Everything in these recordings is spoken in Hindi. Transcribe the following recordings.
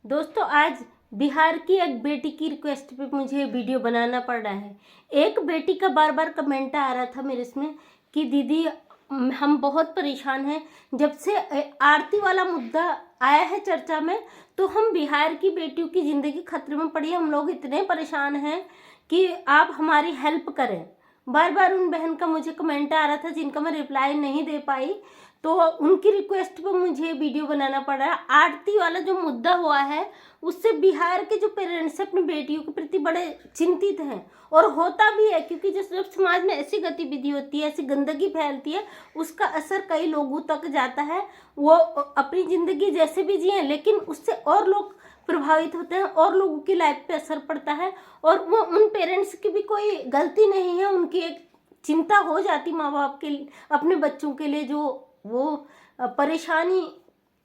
दोस्तों आज बिहार की एक बेटी की रिक्वेस्ट पे मुझे वीडियो बनाना पड़ रहा है। एक बेटी का बार बार कमेंट आ रहा था मेरे इसमें कि दीदी हम बहुत परेशान हैं। जब से आरती वाला मुद्दा आया है चर्चा में तो हम बिहार की बेटियों की ज़िंदगी खतरे में पड़ी है। हम लोग इतने परेशान हैं कि आप हमारी हेल्प करें। बार बार उन बहन का मुझे कमेंट आ रहा था जिनका मैं रिप्लाई नहीं दे पाई, तो उनकी रिक्वेस्ट पर मुझे वीडियो बनाना पड़ रहा है। आरती वाला जो मुद्दा हुआ है उससे बिहार के जो पेरेंट्स अपनी बेटियों के प्रति बड़े चिंतित हैं, और होता भी है क्योंकि जब समाज में ऐसी गतिविधि होती है, ऐसी गंदगी फैलती है, उसका असर कई लोगों तक जाता है। वो अपनी ज़िंदगी जैसे भी जिए लेकिन उससे और लोग प्रभावित होते हैं और लोगों की लाइफ पे असर पड़ता है। और वो उन पेरेंट्स की भी कोई गलती नहीं है, उनकी एक चिंता हो जाती माँ बाप के अपने बच्चों के लिए, जो वो परेशानी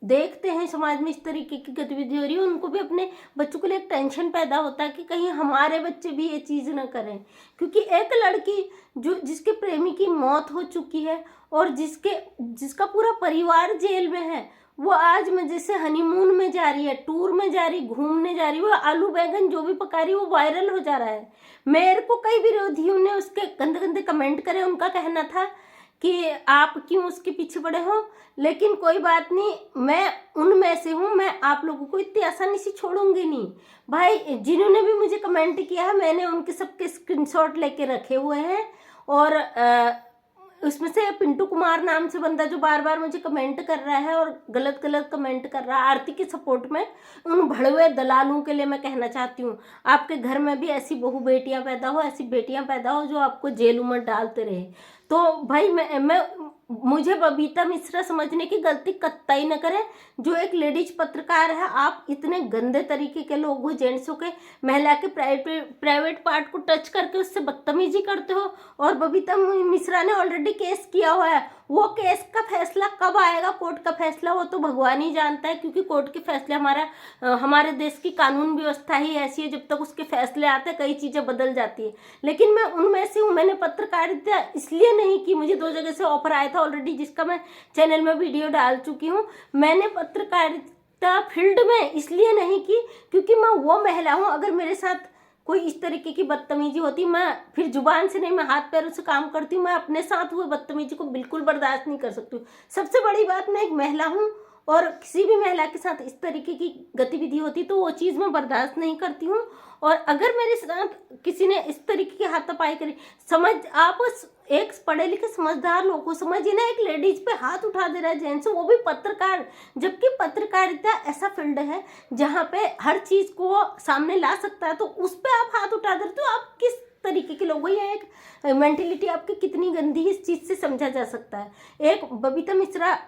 देखते हैं समाज में इस तरीके की गतिविधि हो रही है। उनको भी अपने बच्चों के लिए एक टेंशन पैदा होता है कि कहीं हमारे बच्चे भी ये चीज़ न करें। क्योंकि एक लड़की जिसके प्रेमी की मौत हो चुकी है और जिसका पूरा परिवार जेल में है, वो आज मजे से हनीमून में जा रही है, टूर में जा रही, घूमने जा रही, वो आलू बैंगन जो भी पका रही है वो वायरल हो जा रहा है। मेरे को कई विरोधियों ने उसके गंदे गंदे कमेंट करे। उनका कहना था कि आप क्यों उसके पीछे पड़े हो, लेकिन कोई बात नहीं, मैं उनमें से हूँ। मैं आप लोगों को इतनी आसानी से छोड़ूंगी नहीं। भाई जिन्होंने भी मुझे कमेंट किया है मैंने उनके सबके स्क्रीनशॉट लेके रखे हुए हैं। और उसमें से पिंटू कुमार नाम से बंदा जो बार बार मुझे कमेंट कर रहा है और गलत गलत कमेंट कर रहा है आरती के सपोर्ट में, उन भड़वे दलालों के लिए मैं कहना चाहती हूँ, आपके घर में भी ऐसी बहु बेटियां पैदा हो, ऐसी बेटियां पैदा हो जो आपको जेलों में डालते रहे। तो भाई मुझे बबीता मिश्रा समझने की गलती कतई न करें। जो एक लेडीज पत्रकार है, आप इतने गंदे तरीके के लोग हो, जेंट्सों के महिला के प्राइवेट पार्ट को टच करके उससे बदतमीजी करते हो। और बबीता मिश्रा ने ऑलरेडी केस किया हुआ है। वो केस का फैसला कब आएगा, कोर्ट का फैसला, वो तो भगवान ही जानता है, क्योंकि कोर्ट के फैसले हमारे देश की कानून व्यवस्था ही ऐसी है, जब तक उसके फैसले आते हैं कई चीज़ें बदल जाती है। लेकिन मैं उनमें से हूँ। मैंने पत्रकारिता इसलिए नहीं की, मुझे 2 जगह से ऑफर आया था ऑलरेडी, जिसका मैं चैनल में वीडियो डाल चुकी हूँ। मैंने पत्रकारिता फील्ड में इसलिए नहीं की क्योंकि मैं वो महिला हूँ, अगर मेरे साथ कोई इस तरीके की बदतमीजी होती, मैं फिर जुबान से नहीं, मैं हाथ पैरों से काम करती हूँ। मैं अपने साथ हुए बदतमीजी को बिल्कुल बर्दाश्त नहीं कर सकती हूँ। सबसे बड़ी बात, मैं एक महिला हूँ और किसी भी महिला के साथ इस तरीके की गतिविधि होती तो वो चीज़ मैं बर्दाश्त नहीं करती हूँ। और अगर मेरे साथ किसी ने इस तरीके की हाथापाई करी, आप एक पढ़े लिखे समझदार लोग को समझिए ना, एक लेडीज पे हाथ उठा दे रहा है जेंट्स, वो भी पत्रकार, जबकि पत्रकारिता ऐसा फील्ड है जहाँ पे हर चीज़ को सामने ला सकता है, तो उस पर आप हाथ उठा दे रहे, तो आप किस तरीके के लोग हो? ये एक मेंटेलिटी आपकी कितनी गंदी है, इस चीज़ से समझा जा सकता है। एक बबीता मिश्रा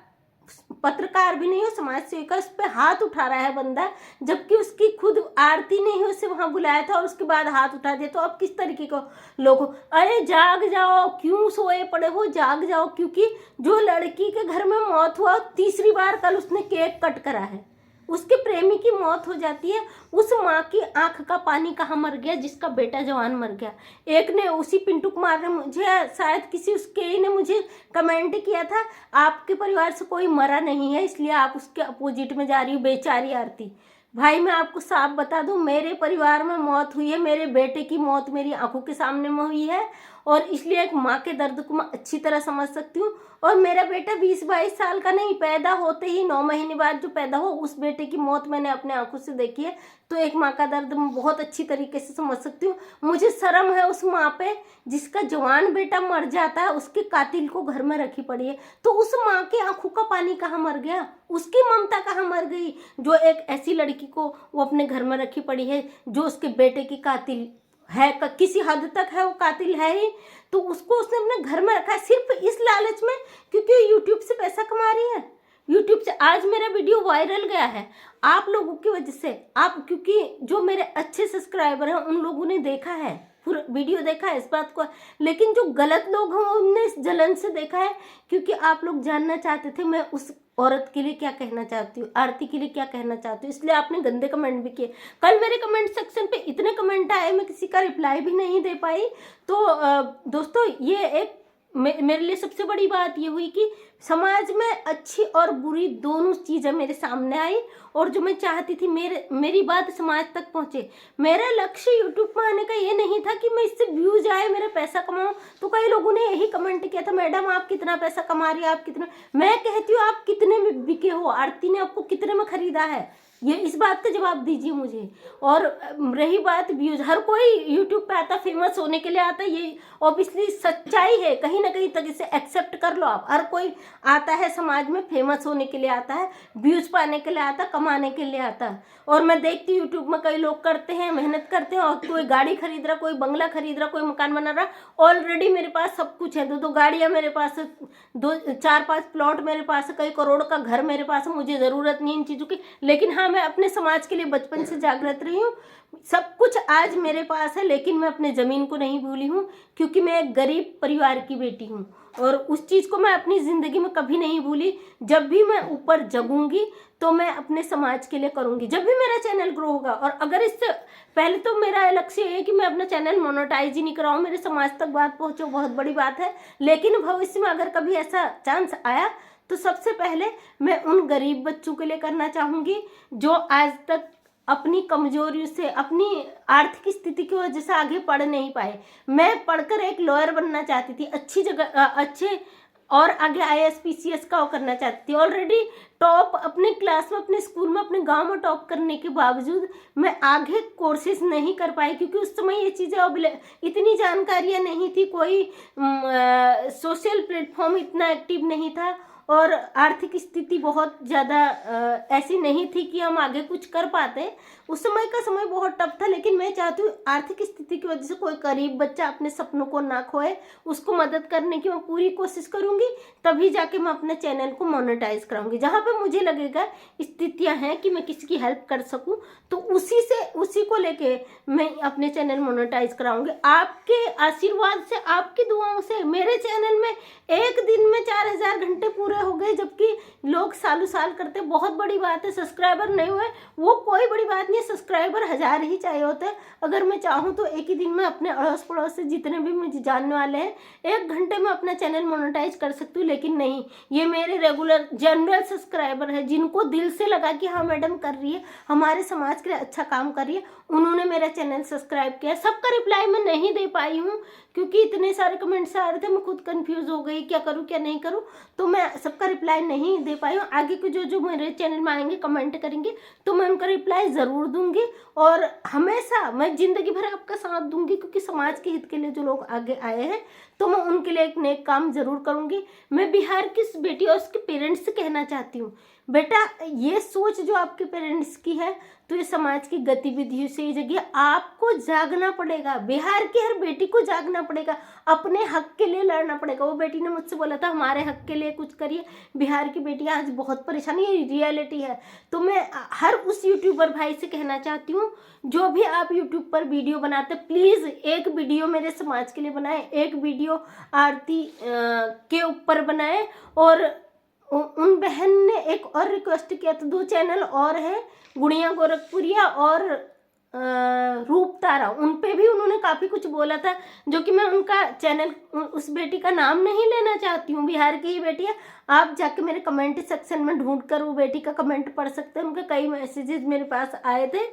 पत्रकार भी नहीं हो, समाज सेविका, उस पर हाथ उठा रहा है बंदा, जबकि उसकी खुद आरती नहीं है, उसे वहां बुलाया था और उसके बाद हाथ उठा दिया। तो अब किस तरीके को लोग हो? अरे जाग जाओ, क्यों सोए पड़े हो, जाग जाओ। क्योंकि जो लड़की के घर में मौत हुआ, तीसरी बार कल उसने केक कट करा है, उसके प्रेमी की मौत हो जाती है, उस माँ की आंख का पानी कहाँ मर गया जिसका बेटा जवान मर गया। एक ने, उसी पिंटू कुमार ने मुझे, शायद किसी उसके ही ने मुझे कमेंट किया था, आपके परिवार से कोई मरा नहीं है इसलिए आप उसके अपोजिट में जा रही हो, बेचारी आरती। भाई मैं आपको साफ बता दूं, मेरे परिवार में मौत हुई है, मेरे बेटे की मौत मेरी आंखों के सामने में हुई है, और इसलिए एक माँ के दर्द को मैं अच्छी तरह समझ सकती हूँ। और मेरा बेटा 20-22 साल का नहीं, पैदा होते ही 9 महीने बाद जो पैदा हो, उस बेटे की मौत मैंने अपने आंखों से देखी है। तो एक माँ का दर्द मैं बहुत अच्छी तरीके से समझ सकती हूँ। मुझे शर्म है उस माँ पे जिसका जवान बेटा मर जाता है, उसके कातिल को घर में रखी पड़ी है। तो उस माँ की आंखों का पानी कहाँ मर गया, उसकी ममता कहाँ मर गई, जो एक ऐसी लड़की को वो अपने घर में रखी पड़ी है, जो उसके बेटे की कातिल है, किसी हद तक है, वो कातिल है ही, तो उसको उसने अपने घर में रखा है सिर्फ इस लालच में क्योंकि यूट्यूब से पैसा कमा रही है। यूट्यूब से आज मेरा वीडियो वायरल गया है आप लोगों की वजह से। आप, क्योंकि जो मेरे अच्छे सब्सक्राइबर हैं उन लोगों ने देखा है, पूरा वीडियो देखा है इस बात को, लेकिन जो गलत लोग हैं उनने इस जलन से देखा है, क्योंकि आप लोग जानना चाहते थे मैं उस औरत के लिए क्या कहना चाहती हूँ, आरती के लिए क्या कहना चाहती हूँ, इसलिए आपने गंदे कमेंट भी किए। कल मेरे कमेंट सेक्शन पे इतने कमेंट आए, मैं किसी का रिप्लाई भी नहीं दे पाई। तो दोस्तों, ये एक मेरे लिए सबसे बड़ी बात ये हुई कि समाज में अच्छी और बुरी दोनों चीज़ें मेरे सामने आई, और जो मैं चाहती थी मेरी बात समाज तक पहुंचे। मेरा लक्ष्य यूट्यूब में आने का ये नहीं था कि मैं इससे व्यूज आए, मेरा पैसा कमाऊं। तो कई लोगों ने यही कमेंट किया था, मैडम आप कितना पैसा कमा रही है, आप कितना। मैं कहती हूँ आप कितने में बिके हो, आरती ने आपको कितने में खरीदा है, ये इस बात का जवाब दीजिए मुझे। और रही बात व्यूज, हर कोई यूट्यूब पे आता फेमस होने के लिए आता है, ये ऑब्वियसली सच्चाई है, कहीं ना कहीं तक इसे एक्सेप्ट कर लो आप। हर कोई आता है समाज में फेमस होने के लिए आता है, व्यूज पाने के लिए आता, कमाने के लिए आता है। और मैं देखती हूँ यूट्यूब में कई लोग करते हैं, मेहनत करते हैं, और कोई गाड़ी खरीद रहा, कोई बंगला खरीद रहा, कोई मकान बना रहा। ऑलरेडी मेरे पास सब कुछ है, 2 गाड़ियाँ मेरे पास है, 4-5 प्लॉट मेरे पास है, कई करोड़ का घर मेरे पास है, मुझे ज़रूरत नहीं इन चीज़ों की। लेकिन हाँ, मैं अपने समाज के लिए बचपन से जागृत रही हूँ, सब कुछ आज मेरे पास है, लेकिन मैं अपने ज़मीन को नहीं भूली हूँ, क्योंकि मैं एक गरीब परिवार की बेटी हूँ। और उस चीज़ को मैं अपनी ज़िंदगी में कभी नहीं भूली। जब भी मैं ऊपर जगूंगी तो मैं अपने समाज के लिए करूंगी, जब भी मेरा चैनल ग्रो होगा। और अगर इससे पहले तो मेरा लक्ष्य है कि मैं अपना चैनल मोनेटाइज ही नहीं कराऊं, मेरे समाज तक बात पहुंचे, बहुत बड़ी बात है। लेकिन भविष्य में अगर कभी ऐसा चांस आया तो सबसे पहले मैं उन गरीब बच्चों के लिए करना चाहूँगी जो आज तक अपनी कमजोरियों से, अपनी आर्थिक स्थिति की वजह से आगे पढ़ नहीं पाए। मैं पढ़कर एक लॉयर बनना चाहती थी, अच्छी जगह अच्छे, और आगे IAS PCS का वो करना चाहती थी। ऑलरेडी टॉप अपने क्लास में, अपने स्कूल में, अपने गांव में टॉप करने के बावजूद मैं आगे कोर्सेज नहीं कर पाई, क्योंकि उस समय ये चीज़ें इतनी जानकारियाँ नहीं थी, कोई सोशल प्लेटफॉर्म इतना एक्टिव नहीं था, और आर्थिक स्थिति बहुत ज़्यादा ऐसी नहीं थी कि हम आगे कुछ कर पाते। उस समय का समय बहुत टफ था। लेकिन मैं चाहती हूँ आर्थिक स्थिति की वजह से कोई गरीब बच्चा अपने सपनों को ना खोए, उसको मदद करने की मैं पूरी कोशिश करूँगी। तभी जाके मैं अपने चैनल को मोनेटाइज कराऊंगी। जहाँ पे मुझे लगेगा स्थितियाँ हैं कि मैं किसी की हेल्प कर सकूँ, तो उसी को लेके मैं अपने चैनल मोनेटाइज कराऊंगी। आपके आशीर्वाद से, आपकी दुआओं से मेरे चैनल में एक दिन में 4000 घंटे पूरे हो गए, जबकि लोग सालों साल करते। बहुत बड़ी बात है। सब्सक्राइबर नहीं हुए वो कोई बड़ी बात नहीं है, सब्सक्राइबर 1000 ही चाहिए होते हैं। अगर मैं चाहूँ तो एक ही दिन में अपने अड़ोस पड़ोस से जितने भी मुझे जानने वाले हैं 1 घंटे में अपना चैनल मोनेटाइज कर सकती हूँ। लेकिन नहीं, ये मेरे रेगुलर जनरल सब्सक्राइबर है, जिनको दिल से लगा कि हाँ मैडम कर रही है, हमारे समाज के लिए अच्छा काम कर रही है, उन्होंने मेरा चैनल सब्सक्राइब किया। सबका रिप्लाई मैं नहीं दे पाई हूँ, क्योंकि इतने सारे कमेंट्स आ रहे थे, मैं खुद कंफ्यूज हो गई क्या करूँ क्या नहीं करूँ, तो मैं सबका रिप्लाई नहीं दे पाई हूँ। आगे के जो मेरे चैनल में आएंगे कमेंट करेंगे तो मैं उनका रिप्लाई ज़रूर दूंगी, और हमेशा मैं ज़िंदगी भर आपका साथ दूंगी, क्योंकि समाज के हित के लिए जो लोग आगे आए हैं तो मैं उनके लिए एक नेक काम ज़रूर करूँगी। मैं बिहार की उस बेटी और उसके पेरेंट्स से कहना चाहती हूँ, बेटा ये सोच जो आपके पेरेंट्स की है, तो ये समाज की गतिविधियों से ही जगह आपको जागना पड़ेगा। बिहार की हर बेटी को जागना पड़ेगा, अपने हक के लिए लड़ना पड़ेगा। वो बेटी ने मुझसे बोला था हमारे हक के लिए कुछ करिए। बिहार की बेटियां आज बहुत परेशान है, ये रियलिटी है। तो मैं हर उस यूट्यूबर भाई से कहना चाहती हूँ, जो भी आप यूट्यूब पर वीडियो बनाते, प्लीज़ एक वीडियो मेरे समाज के लिए बनाएं, एक वीडियो आरती के ऊपर बनाएं। और उन बहन ने एक और रिक्वेस्ट किया था, 2 चैनल और हैं, गुड़िया गोरखपुरिया और रूप तारा, उन पे भी उन्होंने काफ़ी कुछ बोला था, जो कि मैं उनका चैनल, उस बेटी का नाम नहीं लेना चाहती हूँ, बिहार की ही बेटी है। आप जाके मेरे कमेंट सेक्शन में ढूंढ कर वो बेटी का कमेंट पढ़ सकते हैं, उनके कई मैसेजेस मेरे पास आए थे।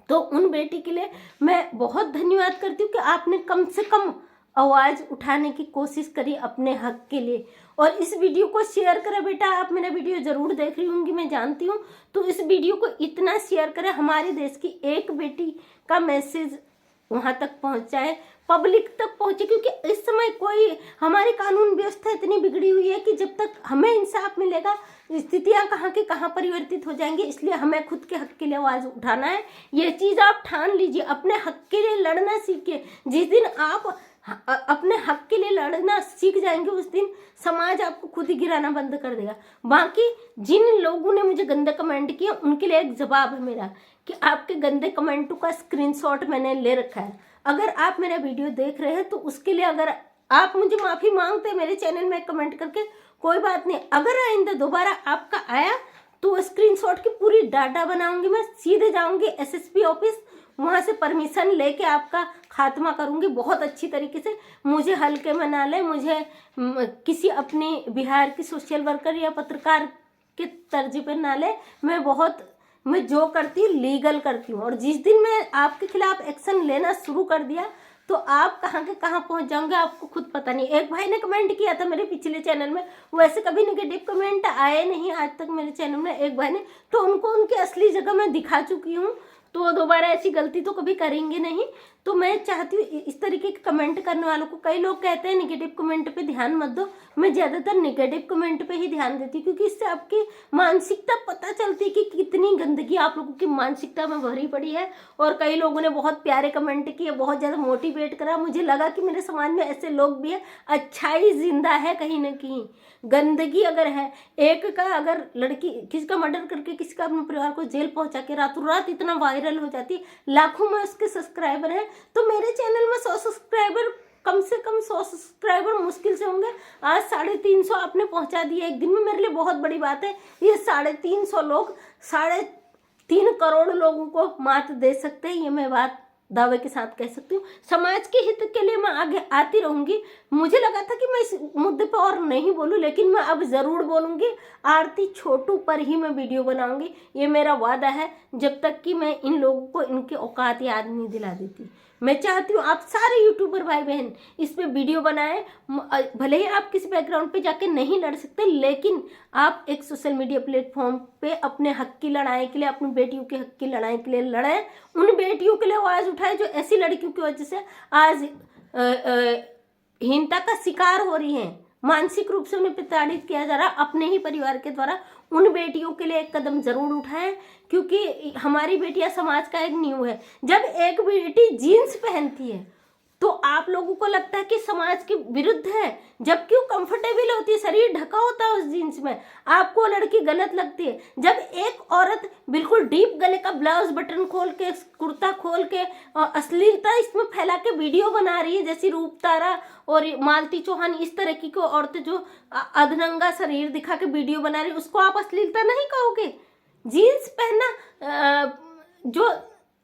तो उन बेटी के लिए मैं बहुत धन्यवाद करती हूँ कि आपने कम से कम आवाज़ उठाने की कोशिश करी अपने हक के लिए। और इस वीडियो को शेयर करें बेटा, आप मेरा वीडियो ज़रूर देख रही होंगी मैं जानती हूँ, तो इस वीडियो को इतना शेयर करें, हमारे देश की एक बेटी का मैसेज वहाँ तक पहुँचाए, पब्लिक तक पहुँचे। क्योंकि इस समय कोई, हमारी कानून व्यवस्था इतनी बिगड़ी हुई है कि जब तक हमें इंसाफ मिलेगा, स्थितियाँ कहाँ की कहाँ परिवर्तित हो जाएंगी। इसलिए हमें खुद के हक के लिए आवाज़ उठाना है। ये चीज़ आप ठान लीजिए, अपने हक के लिए लड़ना सीखिए। जिस दिन आप अपने हक के लिए लड़ना सीख जाएंगे, उस दिन समाज आपको खुद ही गिराना बंद कर देगा। बाकी जिन लोगों ने मुझे गंदे कमेंट किए, उनके लिए एक जवाब है मेरा कि आपके गंदे कमेंटों का स्क्रीनशॉट मैंने ले रखा है। अगर आप मेरा वीडियो देख रहे हैं तो उसके लिए अगर आप मुझे माफ़ी मांगते हैं मेरे चैनल में कमेंट करके, कोई बात नहीं। अगर आइंदा दोबारा आपका आया तो स्क्रीनशॉट की पूरी डाटा बनाऊंगी, मैं सीधे जाऊंगी SSP ऑफिस, वहाँ से परमिशन लेके आपका खात्मा करूँगी बहुत अच्छी तरीके से। मुझे हल्के में ना ले, मुझे किसी अपनी बिहार की सोशल वर्कर या पत्रकार के तर्ज पे ना ले। मैं जो करती हूँ लीगल करती हूँ, और जिस दिन मैं आपके खिलाफ एक्शन लेना शुरू कर दिया तो आप कहाँ के कहाँ पहुँच जाओगे आपको खुद पता नहीं। एक भाई ने कमेंट किया था मेरे पिछले चैनल में, वैसे कभी नेगेटिव कमेंट आए नहीं आज तक मेरे चैनल में एक भाई ने, तो उनको उनकी असली जगह मैं दिखा चुकी हूँ, तो दोबारा ऐसी गलती तो कभी करेंगे नहीं। तो मैं चाहती हूँ इस तरीके के कमेंट करने वालों को, कई लोग कहते हैं नेगेटिव कमेंट पे ध्यान मत दो, मैं ज़्यादातर नेगेटिव कमेंट पे ही ध्यान देती हूँ, क्योंकि इससे आपकी मानसिकता पता चलती है कि कितनी गंदगी आप लोगों की मानसिकता में भरी पड़ी है। और कई लोगों ने बहुत प्यारे कमेंट किए, बहुत ज़्यादा मोटिवेट करा। मुझे लगा कि मेरे समाज में ऐसे लोग भी हैं, अच्छाई जिंदा है कहीं ना कहीं। गंदगी अगर है, एक का अगर लड़की किसी का मर्डर करके किसी का अपने परिवार को जेल पहुंचा के रातों रात इतना वायरल हो जाती, लाखों में उसके सब्सक्राइबर हैं, तो मेरे चैनल में 100 सब्सक्राइबर, कम से कम 100 सब्सक्राइबर मुश्किल से होंगे। आज 350 आपने पहुंचा दिया एक दिन में, मेरे लिए बहुत बड़ी बात है। ये 350 लोग 3.5 करोड़ लोगों को मात दे सकते हैं, ये मैं बात दावे के साथ कह सकती हूँ। समाज के हित के लिए मैं आगे आती रहूंगी। मुझे लगा था कि मैं इस मुद्दे पर और नहीं बोलूं, लेकिन मैं अब जरूर बोलूंगी। आरती छोटू पर ही मैं वीडियो बनाऊंगी, ये मेरा वादा है, जब तक कि मैं इन लोगों को इनकी औकात याद नहीं दिला देती। मैं चाहती हूँ आप सारे यूट्यूबर भाई बहन इस पे वीडियो बनाएं। भले ही आप किसी बैकग्राउंड पे जाके नहीं लड़ सकते, लेकिन आप एक सोशल मीडिया प्लेटफॉर्म पे अपने हक की लड़ाई के लिए, अपनी बेटियों के हक की लड़ाई के लिए लड़ें। उन बेटियों के लिए आवाज़ उठाएं जो ऐसी लड़कियों की वजह से आज हीनता का शिकार हो रही हैं, मानसिक रूप से उन्हें प्रताड़ित किया जा रहा अपने ही परिवार के द्वारा। उन बेटियों के लिए एक कदम जरूर उठाएं, क्योंकि हमारी बेटियां समाज का एक नींव है। जब एक बेटी जीन्स पहनती है तो आप लोगों को लगता है कि समाज के विरुद्ध है, जबकि वो कंफर्टेबल होती है, शरीर ढका होता है उस जीन्स में, आपको लड़की गलत लगती है। जब एक औरत बिल्कुल डीप गले का ब्लाउज बटन खोल के, कुर्ता खोल के अश्लीलता इसमें फैला के वीडियो बना रही है, जैसी रूप तारा और मालती चौहान, इस तरह की को औरतें जो अधनंगा शरीर दिखा के वीडियो बना रही है, उसको आप अश्लीलता नहीं कहोगे? जीन्स पहनना जो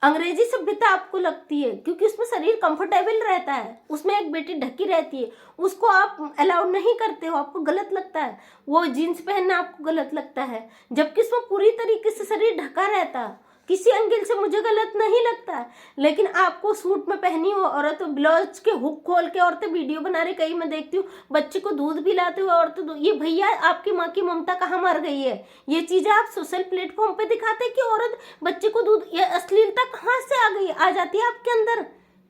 अंग्रेजी सभ्यता आपको लगती है, क्योंकि उसमें शरीर कंफर्टेबल रहता है, उसमें एक बेटी ढकी रहती है, उसको आप अलाउड नहीं करते हो, आपको गलत लगता है। वो जीन्स पहनना आपको गलत लगता है, जबकि उसमें पूरी तरीके से शरीर ढका रहता है। किसी एंगल से मुझे गलत नहीं लगता है, लेकिन आपको सूट में पहनी हो औरत, ब्लाउज के हुक खोल के औरतें वीडियो बना रही, कहीं मैं देखती हूँ बच्चे को दूध पिलाते हुए औरतें। ये भैया आपकी माँ की ममता कहाँ मर गई है? ये चीजें आप सोशल प्लेटफॉर्म पे दिखाते कि औरत बच्चे को दूध, ये अश्लीलता कहाँ से आ गई, आ जाती है आपके अंदर।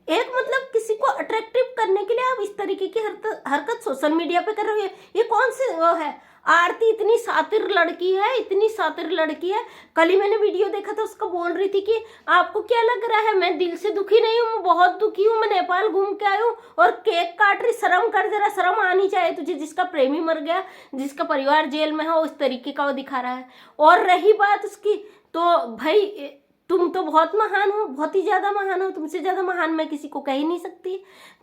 एक मतलब किसी को अट्रैक्टिव करने के लिए आप इस तरीके की हरकत सोशल मीडिया पे कर रहे हो, ये कौन से वो है? आरती इतनी सातिर लड़की है, इतनी सातिर लड़की है। कल ही मैंने वीडियो देखा था, उसका बोल रही थी कि आपको क्या लग रहा है, मैं दिल से दुखी नहीं हूँ, मैं बहुत दुखी हूँ, मैं नेपाल घूम के आई हूँ और केक काट रही। शर्म कर, जरा शर्म आनी चाहिए तुझे, जिसका प्रेमी मर गया, जिसका परिवार जेल में है, उस तरीके का वो दिखा रहा है। और रही बात उसकी, तो भाई तुम तो बहुत महान हो, बहुत ही ज़्यादा महान हो, तुमसे ज़्यादा महान मैं किसी को कह ही नहीं सकती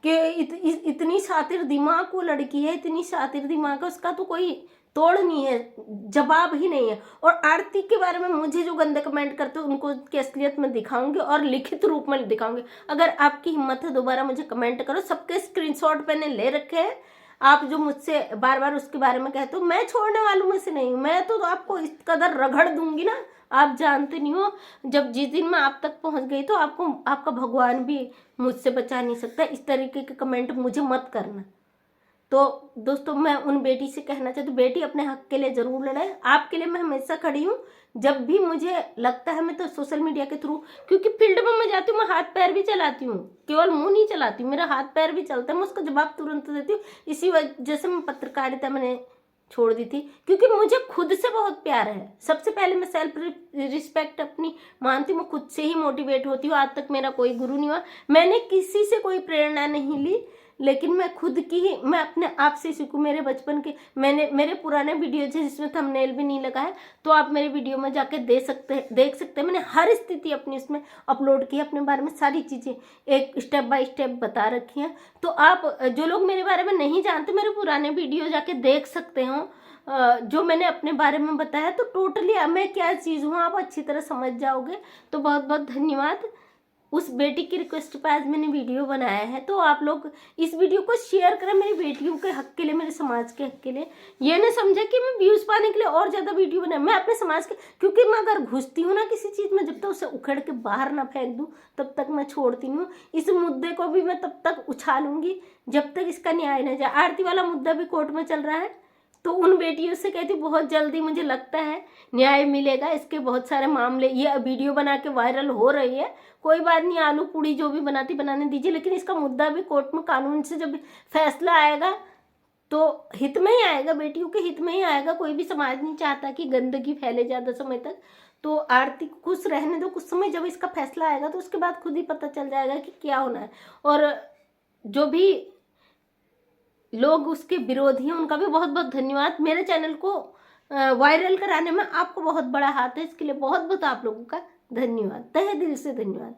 कि इतनी सातिर दिमाग वो लड़की है, इतनी सातिर दिमाग है, उसका तो कोई तोड़ नहीं है, जवाब ही नहीं है। और आरती के बारे में मुझे जो गंदे कमेंट करते हो उनको की असलियत में दिखाऊंगी और लिखित रूप में दिखाऊंगी। अगर आपकी हिम्मत है दोबारा मुझे कमेंट करो, सबके स्क्रीनशॉट मैंने ले रखे हैं। आप जो मुझसे बार बार उसके बारे में कहते हो, मैं छोड़ने वालों में से नहीं हूँ, मैं तो आपको इस कदर रगड़ दूंगी ना, आप जानते नहीं हो। जब जिस दिन मैं आप तक पहुंच गई तो आपको आपका भगवान भी मुझसे बचा नहीं सकता। इस तरीके के कमेंट मुझे मत करना। तो दोस्तों मैं उन बेटी से कहना चाहती हूँ, बेटी अपने हक के लिए जरूर लड़े, आपके लिए मैं हमेशा खड़ी हूँ। जब भी मुझे लगता है, मैं तो सोशल मीडिया के थ्रू, क्योंकि फील्ड में मैं जाती हूँ, मैं हाथ पैर भी चलाती हूँ, केवल मुंह नहीं चलाती हूँ, मेरा हाथ पैर भी चलता है, मैं उसका जवाब तुरंत देती हूँ। इसी वजह से मैं पत्रकारिता मैंने छोड़ दी थी, क्योंकि मुझे खुद से बहुत प्यार है। सबसे पहले मैं सेल्फ रिस्पेक्ट अपनी मानती हूँ, मैं खुद से ही मोटिवेट होती हूँ। आज तक मेरा कोई गुरु नहीं हुआ, मैंने किसी से कोई प्रेरणा नहीं ली, लेकिन मैं खुद की ही, मैं अपने आप से सीखूं। मेरे बचपन के मेरे पुराने वीडियो है जिसमें थंबनेल भी नहीं लगा है, तो आप मेरे वीडियो में जाके देख सकते हैं। मैंने हर स्थिति अपनी उसमें अपलोड की, अपने बारे में सारी चीज़ें एक स्टेप बाय स्टेप बता रखी हैं। तो आप जो लोग मेरे बारे में नहीं जानते, मेरे पुराने वीडियो जाके देख सकते हो, जो मैंने अपने बारे में बताया, तो टोटली मैं क्या चीज़ हूँ आप अच्छी तरह समझ जाओगे। तो बहुत बहुत धन्यवाद। उस बेटी की रिक्वेस्ट पे आज मैंने वीडियो बनाया है। तो आप लोग इस वीडियो को शेयर करें मेरी बेटियों के हक के लिए, मेरे समाज के हक के लिए। ये ना समझे कि मैं व्यूज पाने के लिए और ज़्यादा वीडियो बनाया, मैं अपने समाज के, क्योंकि मैं अगर घुसती हूँ ना किसी चीज़ में, जब तक उसे उखड़ के बाहर ना फेंक दूँ तब तक मैं छोड़ती नहीं हूँ। इस मुद्दे को भी मैं तब तक उछालूंगी जब तक इसका न्याय न जाए। आरती वाला मुद्दा भी कोर्ट में चल रहा है, तो उन बेटियों से कहती बहुत जल्दी मुझे लगता है न्याय मिलेगा। इसके बहुत सारे मामले, ये वीडियो बना के वायरल हो रही है, कोई बात नहीं, आलू पूड़ी जो भी बनाती बनाने दीजिए, लेकिन इसका मुद्दा भी कोर्ट में कानून से जब फैसला आएगा तो हित में ही आएगा, बेटियों के हित में ही आएगा। कोई भी समाज नहीं चाहता कि गंदगी फैले ज़्यादा समय तक। तो आरती को खुश रहने दो, कुछ समय जब इसका फैसला आएगा तो उसके बाद खुद ही पता चल जाएगा कि क्या होना है। और जो भी लोग उसके विरोधी हैं उनका भी बहुत बहुत धन्यवाद। मेरे चैनल को वायरल कराने में आपको बहुत बड़ा हाथ है, इसके लिए बहुत बहुत आप लोगों का धन्यवाद, तहे दिल से धन्यवाद।